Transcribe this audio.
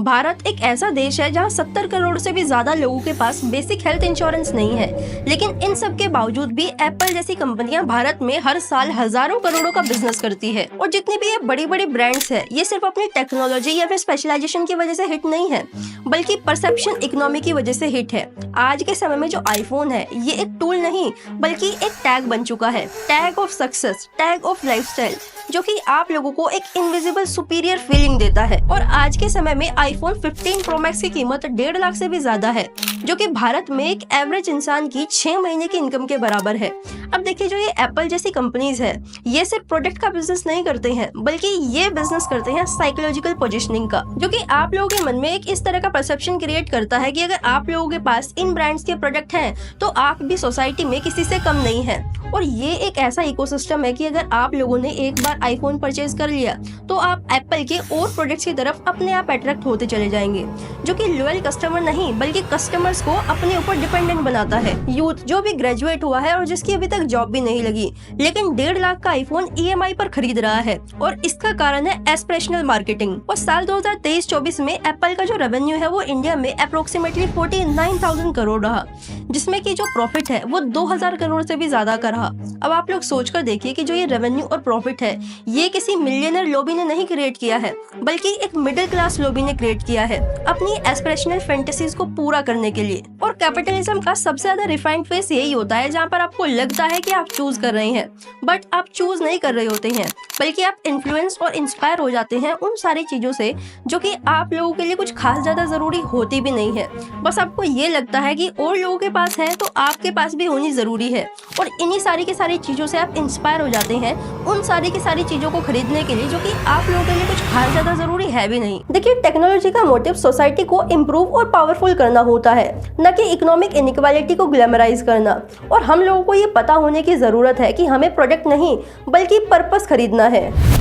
भारत एक ऐसा देश है जहां 70 करोड़ से भी ज्यादा लोगों के पास बेसिक हेल्थ इंश्योरेंस नहीं है, लेकिन इन सब के बावजूद भी एप्पल जैसी कंपनियां भारत में हर साल हजारों करोड़ों का बिजनेस करती है। और जितनी भी ये बड़ी बड़ी ब्रांड्स है, ये सिर्फ अपनी टेक्नोलॉजी या फिर स्पेशलाइजेशन की वजह से हिट नहीं है, बल्कि परसेप्शन इकोनॉमी की वजह से हिट है। आज के समय में जो आईफोन है, ये एक टूल नहीं बल्कि एक टैग बन चुका है, tag of success, tag of lifestyle, जो कि आप लोगों को एक इनविजिबल सुपीरियर फीलिंग देता है। और आज के समय में आईफोन 15 प्रो मैक्स की कीमत 1.5 लाख से भी ज्यादा है, जो कि भारत में एक एवरेज इंसान की 6 महीने की इनकम के बराबर है। अब देखिए, जो ये एप्पल जैसी कंपनीज है, ये सिर्फ प्रोडक्ट का बिजनेस नहीं करते हैं, बल्कि ये बिजनेस करते हैं साइकोलॉजिकल पोजीशनिंग का, जो कि आप लोगों के मन में एक इस तरह का परसेप्शन क्रिएट करता है कि अगर आप लोगों के पास इन ब्रांड्स के प्रोडक्ट हैं, तो आप भी सोसाइटी में किसी से कम नहीं है। और ये एक ऐसा इकोसिस्टम है कि अगर आप लोगों ने एक बार आईफोन परचेज कर लिया, तो आप एप्पल के और प्रोडक्ट्स की तरफ अपने आप अट्रैक्ट होते चले जाएंगे, जो कि लॉयल कस्टमर नहीं बल्कि कस्टमर्स को अपने ऊपर डिपेंडेंट बनाता है। यूथ जो भी ग्रेजुएट हुआ है और जिसकी अभी तक जॉब भी नहीं लगी, लेकिन 1.5 लाख का आईफोन EMI पर खरीद रहा है, और इसका कारण है एस्पिरेशनल मार्केटिंग। और साल 2023-24 में एप्पल का जो रेवेन्यू है वो इंडिया में अप्रोक्सीमेटली 49,000 करोड़ रहा, जिसमें की जो प्रॉफिट है वो 2,000 करोड़ से भी ज्यादा का रहा। अब आप लोग सोचकर देखिए कि जो ये रेवेन्यू और प्रॉफिट है, ये किसी मिलियनर लॉबी ने नहीं क्रिएट किया है, बल्कि एक मिडिल क्लास लॉबी ने क्रिएट किया है अपनी एस्पिरेशनल फैंटेसीज को पूरा करने के लिए। और कैपिटलिज्म का सबसे ज्यादा रिफाइंड फेस यही होता है, जहाँ पर आपको लगता है कि आप चूज कर रहे हैं, बट आप चूज नहीं कर रहे होते हैं, बल्कि आप इन्फ्लुएंस और इंस्पायर हो जाते हैं उन सारी चीजों से जो कि आप लोगों के लिए कुछ खास ज्यादा जरूरी होती भी नहीं है। बस आपको ये लगता है कि और लोगों के पास है तो आपके पास भी होनी जरूरी है, और इन्हीं सारी की सारी चीजों से आप इंस्पायर हो जाते हैं उन सारी की सारी चीजों को खरीदने के लिए, जो कि आप लोगों के लिए कुछ खास ज्यादा जरूरी है भी नहीं। देखिए, टेक्नोलॉजी का मोटिव सोसाइटी को इम्प्रूव और पावरफुल करना होता है, न कि इकोनॉमिक इनइक्वालिटी को ग्लैमराइज करना। और हम लोगों को ये पता होने की जरूरत है कि हमें प्रोडक्ट नहीं बल्कि पर्पस खरीदना है।